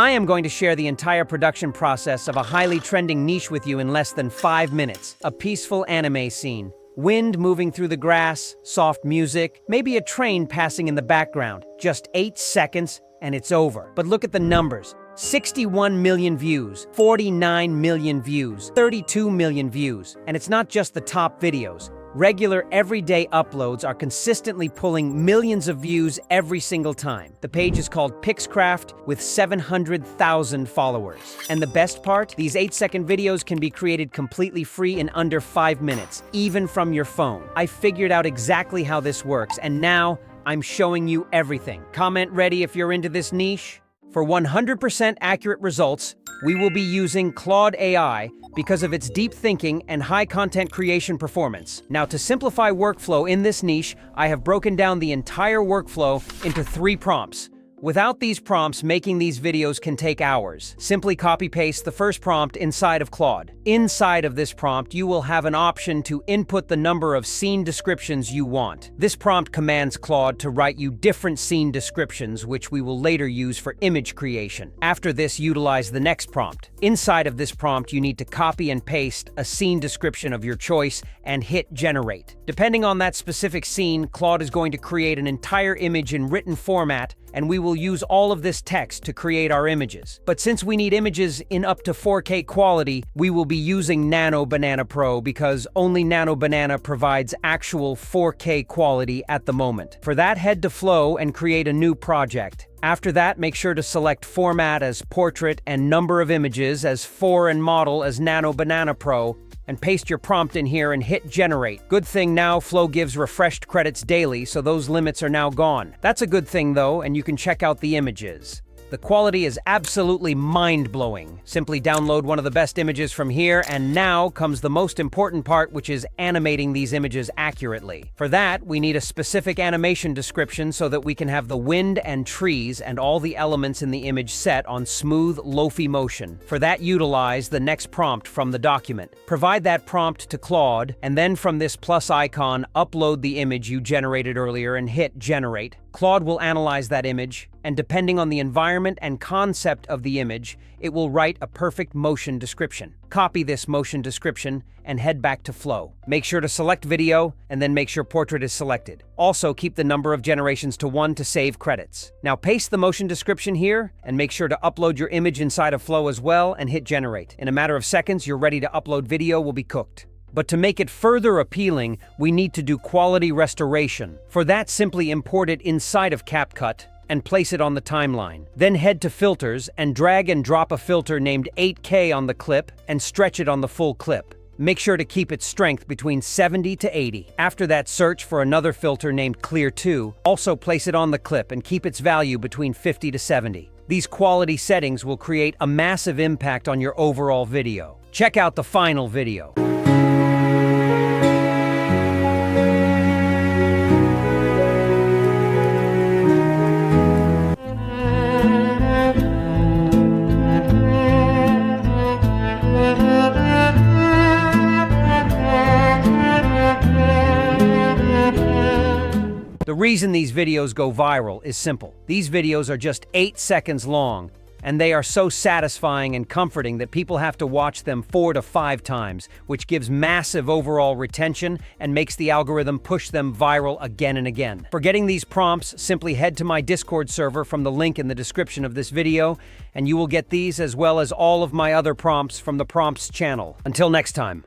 I am going to share the entire production process of a highly trending niche with you in less than 5 minutes. A peaceful anime scene. Wind moving through the grass, soft music, maybe a train passing in the background. Just 8 seconds and it's over. But look at the numbers. 61 million views, 49 million views, 32 million views. And it's not just the top videos. Regular, everyday uploads are consistently pulling millions of views every single time. The page is called Pixcraft with 700,000 followers. And the best part? These 8-second videos can be created completely free in under 5 minutes, even from your phone. I figured out exactly how this works, and now I'm showing you everything. Comment ready if you're into this niche? For 100% accurate results, we will be using Claude AI because of its deep thinking and high content creation performance. Now, to simplify workflow in this niche, I have broken down the entire workflow into 3 prompts. Without these prompts, making these videos can take hours. Simply copy-paste the first prompt inside of Claude. Inside of this prompt, you will have an option to input the number of scene descriptions you want. This prompt commands Claude to write you different scene descriptions, which we will later use for image creation. After this, utilize the next prompt. Inside of this prompt, you need to copy and paste a scene description of your choice and hit generate. Depending on that specific scene, Claude is going to create an entire image in written format, and we will use all of this text to create our images. But since we need images in up to 4K quality, we will be using Nano Banana Pro because only Nano Banana provides actual 4K quality at the moment. For that, head to Flow and create a new project. After that, make sure to select Format as Portrait and Number of Images as 4 and Model as Nano Banana Pro, and paste your prompt in here and hit generate. Good thing now Flow gives refreshed credits daily, so those limits are now gone. That's a good thing though, and you can check out the images. The quality is absolutely mind-blowing. Simply download one of the best images from here, and now comes the most important part, which is animating these images accurately. For that, we need a specific animation description so that we can have the wind and trees and all the elements in the image set on smooth, lofi motion. For that, utilize the next prompt from the document. Provide that prompt to Claude, and then from this plus icon, upload the image you generated earlier and hit generate. Claude will analyze that image, and depending on the environment and concept of the image, it will write a perfect motion description. Copy this motion description and head back to Flow. Make sure to select video, and then make sure portrait is selected. Also, keep the number of generations to 1 to save credits. Now paste the motion description here, and make sure to upload your image inside of Flow as well, and hit generate. In a matter of seconds, you're ready to upload video will be cooked. But to make it further appealing, we need to do quality restoration. For that, simply import it inside of CapCut and place it on the timeline. Then head to Filters and drag and drop a filter named 8K on the clip and stretch it on the full clip. Make sure to keep its strength between 70 to 80. After that, search for another filter named Clear 2. Also place it on the clip and keep its value between 50 to 70. These quality settings will create a massive impact on your overall video. Check out the final video. The reason these videos go viral is simple. These videos are just 8 seconds long, and they are so satisfying and comforting that people have to watch them 4 to 5 times, which gives massive overall retention and makes the algorithm push them viral again and again. For getting these prompts, simply head to my Discord server from the link in the description of this video, and you will get these as well as all of my other prompts from the Prompts channel. Until next time.